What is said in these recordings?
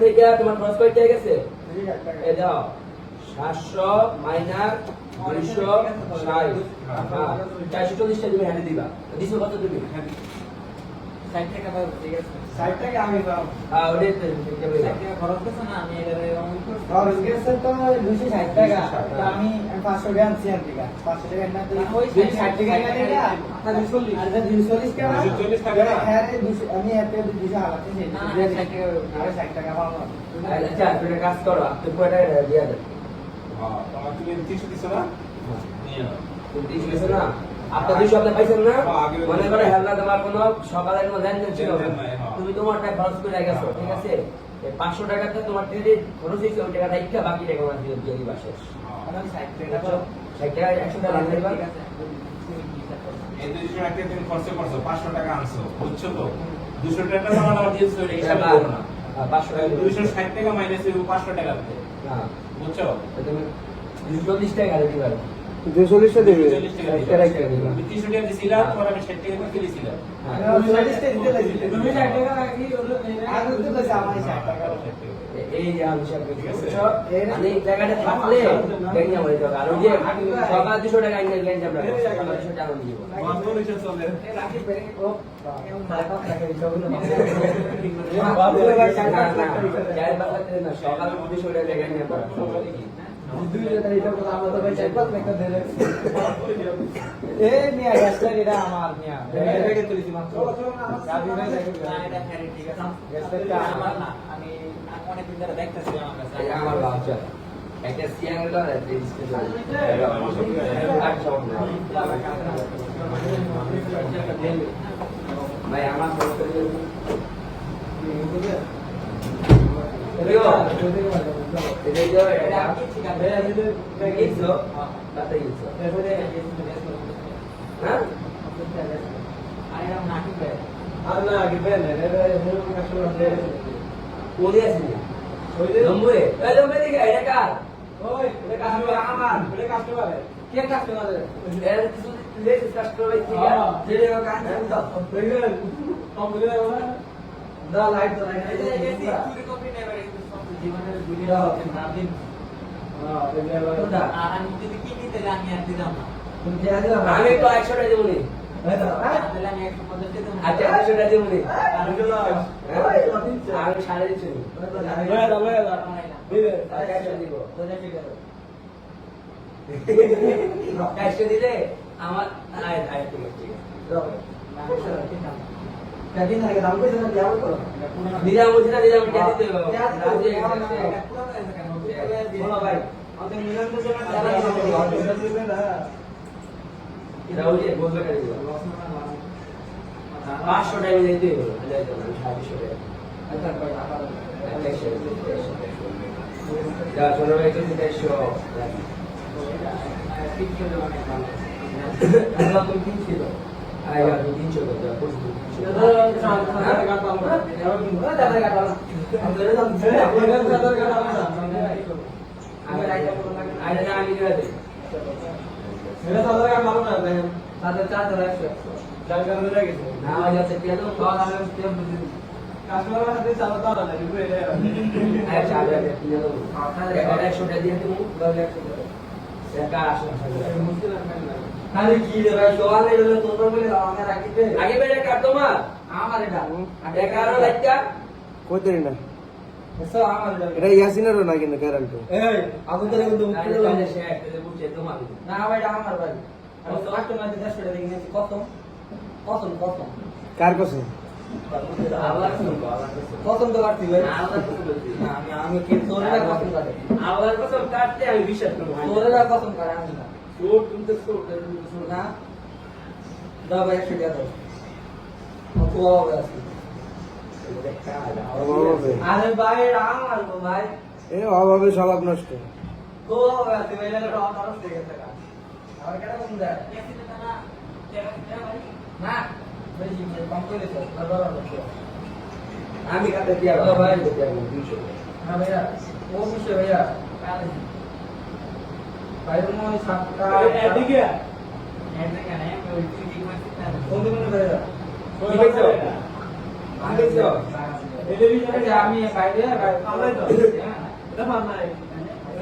থেকে তোমার খরচ কয় টাকা গেছে? এই দাও 700 মাইনাস 260 440 টাকা তুমি হাতে দিবা। দিছো কত তুমি? 60 টাকা দাও, ঠিক আছে 60 টাকা আমি পাবো। ওটাই তো 60 টাকা খরচ করছ না, আমি এটা খরচ গেছে তো 260 টাকা। তো আমি 500 টাকা আনছি আর টাকা 500 টাকা না দিই ওই 60 টাকা না দিই না 240 আর 240 টাকা 240 টাকা হ্যাঁ আমি এত 200 হালাতে সেই না 60 টাকা পাবো। আচ্ছা তুমি কাজ করো, তুমি কয় টাকা দিয়া দাও? হ্যাঁ তোমার তুমি 300 দিছো না? নিয়ে নাও। তুমি 300 দিছো না? আপনার 200 আপনি পাইছেন না? মনে করে হেলনা তোমার কোনো সকালের কোনো লেনদেন ছিল না, তুমি তোমারটা খরচ করে গেছো, ঠিক আছে? এই 500 টাকাতে তোমার ক্রেডিট খরচ হয়েছে, ওই টাকাটা একটা বাকি টাকা আমার দিয়ে দিবা শেষ। আমি 60 টাকা 60 টাকা 100 টাকা লাগবে না? এই 200 টাকা তুমি খরচ করছো, 500 টাকা আনছো, বুঝছো তো? 200 টাকা আমার আবার দিয়েছো, এটা হিসাব করো না। 500 টাকা 260 টাকা মাইনাস 500 টাকা দিতে, না বুঝছো? তুমি 240 টাকা দিতে পারো। 240 টা দেবে। 240 টাকা দিতে। 300 টাকা দিছিলাম, পরে আমি 60 টাকা করে দিয়েছিলাম। আমি 240 টাকা দিতে লাগছি। তুমি 60 টাকা কি হলো? আর দিতে লাগছে আমার 60 টাকা। এই যে হিসাব করছো, মানে এই টাকাটা থাকলে গেঞ্জাম হয়ে যাবে। আর ওই যে সকাল 200 টাকা আইনে গেঞ্জাম রাখো, সকাল 200 টাকা আমি দিব। রাখি পেরে ও কেমন ভালো টাকা দিছো বলো। সকাল 200 টাকা গেঞ্জাম রাখো। ভাই আমার আমি তো 100 টাকা দিব নি। আচ্ছা 100 টাকা দিব নি। আমি 350 দিব। 100 দিলে আমার দিলাম বলছি না, দিলাম কে দিতে হবে? ভাই আমাদের মিলন তো জন্য রাউজি বলবে করে দিও 500 টাকা দিতে হবে, 250 টাকা। আচ্ছা ভাই আবার যা চলো ভাই তো 150 আমরা তো 300 দাও আইয়া 300 দাও পুরো 300 টাকা তো আমরা দাদা কাটা আমরা দাদা কাটা আমি রাইটা করব না, আইনা না আমি দিয়ে দেই মেরা দাদা কাটা মারো না দেন দাদা 4100 জায়গা হয়ে গেছে না আজ আছে কেন সব আমি স্টেপ বুঝি কাস্টমারের হাতে চালা দাও না লিখে এলে আয় চালা দিয়ে দাও আপনাদের 100 টাকা দিয়ে দেবো 100 টাকা এটা আসলে মুশকিল না খালি কি রে ভাই দোকানে গেলে তোমরা বলে আমাকে রাখিবে আগে বেরে কাট তোমার আমার এটা 11 লাখ টাকা কই দেরি না। এসো আমার এটা ইয়াসিনেরও না কিন্তু গ্যারান্টি। এই আবু তারে কিন্তু মুক্তি দিলাম না সে একটা বুঝছে তোমার না ভাই এটা আমার ভাই আমি তো কাস্টমার দিয়ে 100 টাকা দিয়ে নিয়েছি কত কার কাছে? আল্লাহ কসম তো কাটছি ভাই আল্লাহ কসম বলছি না আমি কি তোরেরা কসম কাটে আল্লাহর কসম কাটতে আমি বিশ্বাস করব তোরেরা কসম কাটে আমি না তোর তুমি তো তোর না দাও ভাই 100 টাকা দাও তো হবে আছে আরে ভাই আমার ভাই এই অভাবে স্বভাব নষ্ট। তো হবে আছে ভাই এটা তো আমার থেকে গেছে আর কেন কম দেয় না ভাই জিমে কম করে দিছো বারবার বলছো আমি কাটে দিয়া ভাই দিয়া 200 না ভাইয়া ও বিষয় ভাইয়া ভাই মই 7 টা এদিকে না ওই ঠিক আছে কোন দিন ভাইয়া কই গেছো আমি গেছো আচ্ছা, আমি বাইরে আমরাই তো। এটা ভাব নাই।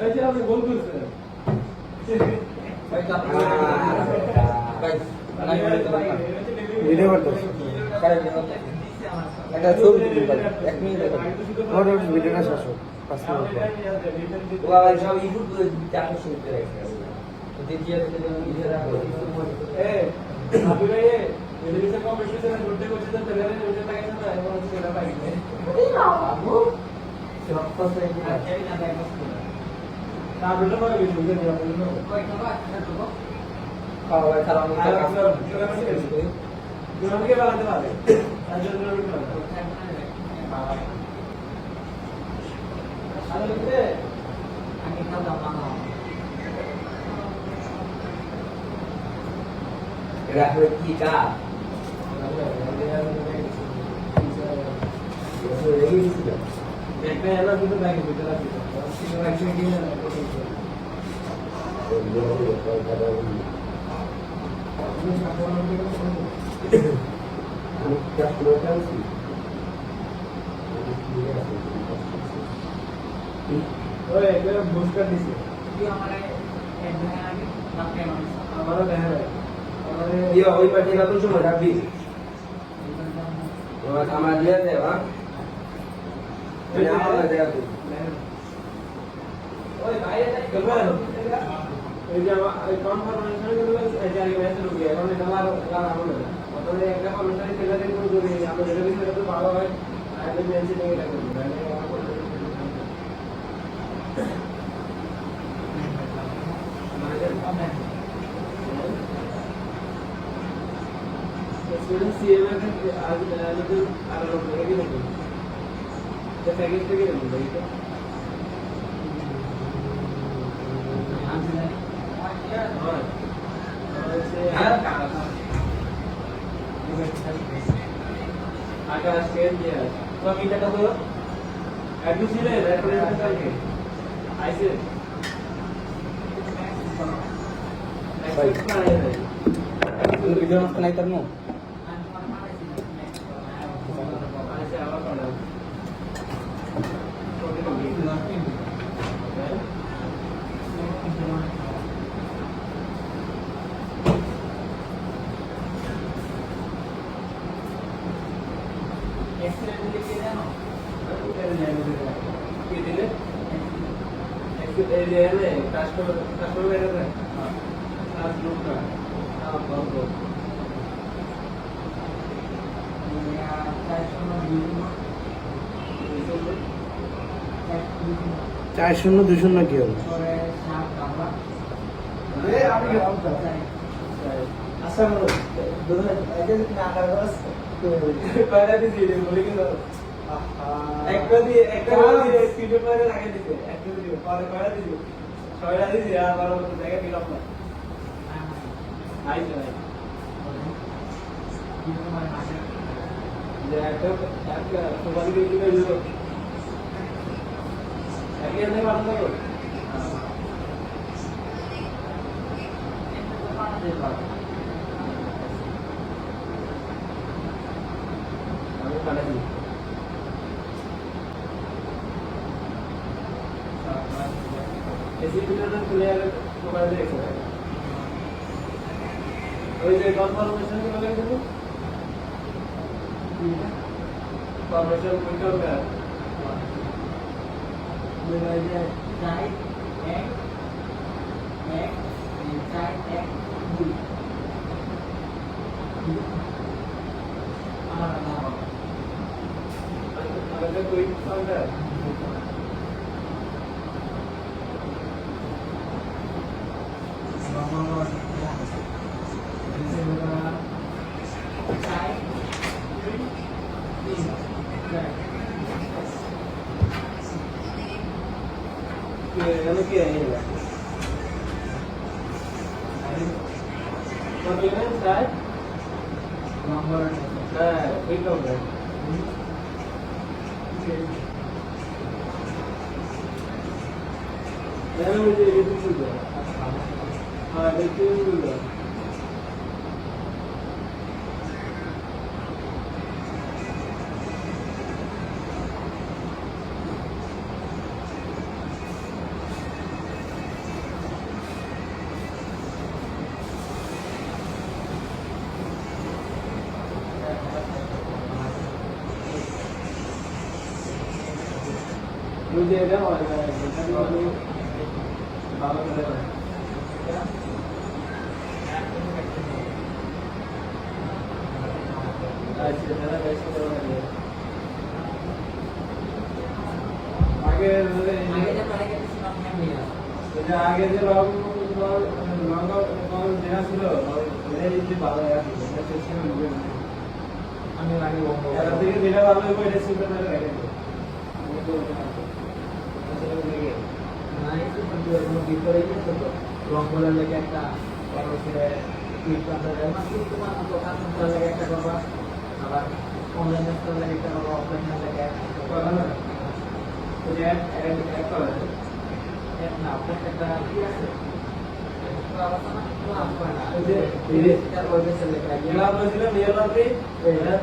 এই যে আপনি গোল করছেন। ভাই তো আপনি ভাই নাই বলে তো ভাই ভিডিও করতেছ একটা ছবি তুলতে পারি 1 মিনিট দেখো ওর ভিডিওটা শেষ হোক 5 মিনিট পর। ওরা ভাই সব ইনপুট করে চাকরি শুরু করে রাখছে তো দ্বিতীয় থেকে যেন নিজে রাখো এ আপনি ভাই টেলিভিশন কম্পিটিশনে ঘুরতে করতে তো তেলে ওইটা লাগে না এবং সেটা পাই না। বাবু সব কথা তারপরে তো ভাই বুঝতে দিও না। খাওয়া খাওয়া আমি তো কাজ করি জনকে বানাতে পারে। তার জন্য আমি খাওয়া দাওয়া এটা হলো কি কাজ একটা এলা কিন্তু ব্যাংকে দিতে লাগবে। সিনেমা অ্যাকশন কি না ওই একটা বুস্টার দিছে। আমারও দেখা যায়। আমারে ইয়া ওই পার্টি না তো সময় রাখবি আমার দিয়ে দে হ্যাঁ আমার দেয়া তুই ওই বাইরে যাই গেল। এই যে আমার কনফার্মেশন গুলো এই যে আগে মেসেজ ঢুকে এখন এটা লাগা হবে না। অতএব একটা কনফার্মেশন তেলা দিন করে যদি আমরা যেটা বিষয়ে একটু ভালো হয় আগে মেসেজ নিয়ে রাখবো। মানে स्टूडेंट सीएमए के आज लेकिन आ लोग लगे नहीं तो पैकेज पे के नहीं भाई आकाश के दिया तो अभी तक तो एडमिशन ले रेफरेंस करके ऐसे ভিডিও নষ্ট নাই তার নো চার শূন্য 2-0 কি হবে? कॉन्फर्मेशन के लगे थे कॉन्फर्मेशन कोई कर गया मेरा ये साइड एक साइड एक दुई अगर कोई फंड है क्या है ये कॉन्फिडेंस है नंबर है ठीक हो गया मैंने मुझे ये भी पूछ दिया हाँ देखिए भी बोला বুঝে এটা হয় না ভালো করে আচ্ছা দাদা বেশ করে লাগে আগে আগে যে রং যেটা ছিল ভালো আমি লাগে এর থেকে যেটা ভালো হবে এটা ছিল না রেখে নাই তো কোনো ভিতরে গেছে তো রং বলার লেগে একটা পরশে ক্লিক করতে যায় না কিন্তু তোমার দোকান করতে লাগে একটা করবা আবার অনলাইনে করতে লাগে একটা করবা অফলাইনে লাগে একটা করবা না তো যে এক করে এক না আপনার একটা কি আছে তো আলোচনা তো আসবে না ওই যে এটা ওয়েবসাইটে লেখা আছে যেগুলো আমরা ছিল নিয়মতে এটা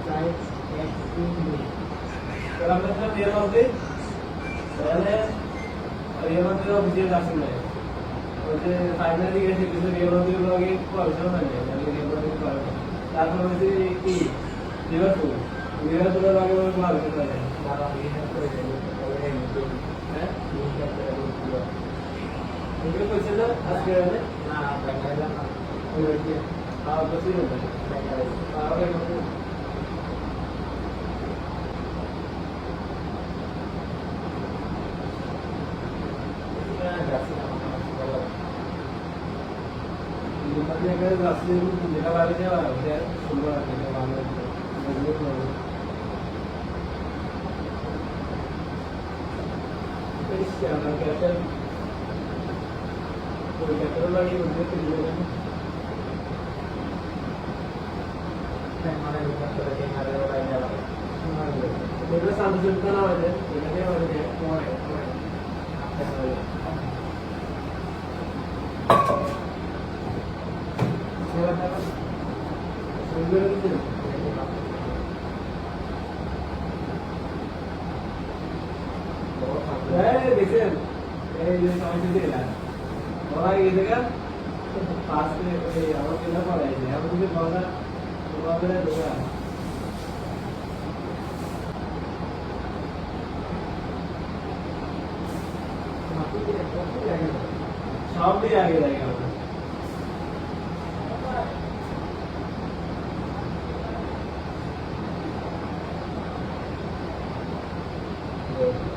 চাই এক তিন দুই তাহলে আমরা ছিল নিয়মতে তাহলে নিয়মতে অফিসিয়াল আসল না ওই যে ফাইনালি গেছে কিছু নিয়মতে লগে পড়াশোনা না যায় আমি নিয়মতে করে তারপর হচ্ছে কি লিভারপুল লিভারপুলের লগে ভালো করে যায় দাদা বিহেভ করে দেবে ওরে নিতে হ্যাঁ বিহেভ করে দেবে এগুলো কইছে না আজকে না ব্যাংকাইলা না ওই যে আর কিছু না ব্যাংকাইলা আর ওই যেটা বাইরে যাওয়া ওটা সুন্দর আছে বাংলাদেশ আমার কাছে ওই ক্ষেত্রে লাগে ওদের থেকে মানে করে দেন আর ওরা যাবে এটা সামসুং না হয় এখানে হয় পরে সুন্দর কিছু দেখছেন এই যে সমস্যা দিলাম বলা গেছে গা পাশে ওই আমার কেনা পড়াই যে আমি যদি বলা তোমাদের দোকান সব দিয়ে আগে লাগে আমরা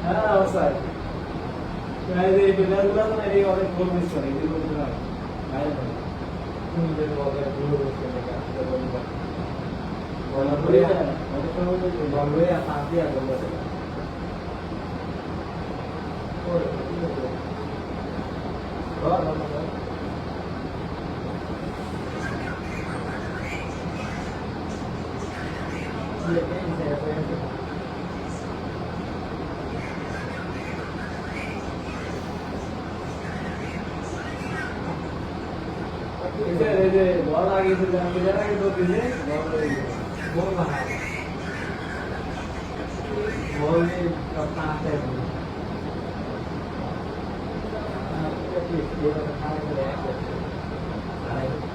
হ্যাঁ অবশ্যই এই প্লেয়ারগুলো না এই অনেক গোল মিস করে এই গোল না বাইরে পড়ে সুন্দর বলে গুলো হচ্ছে লেখা বলবা বলা বলে করে অনেক সময় বলবে আর পাঁচ দিয়ে বলবে ওরে এই যে বল আগে ছিল আমি যারা আগে তো দিলে বল হয়ে গেল বল বানায় বল কপনা আছে ये तो खाने के लिए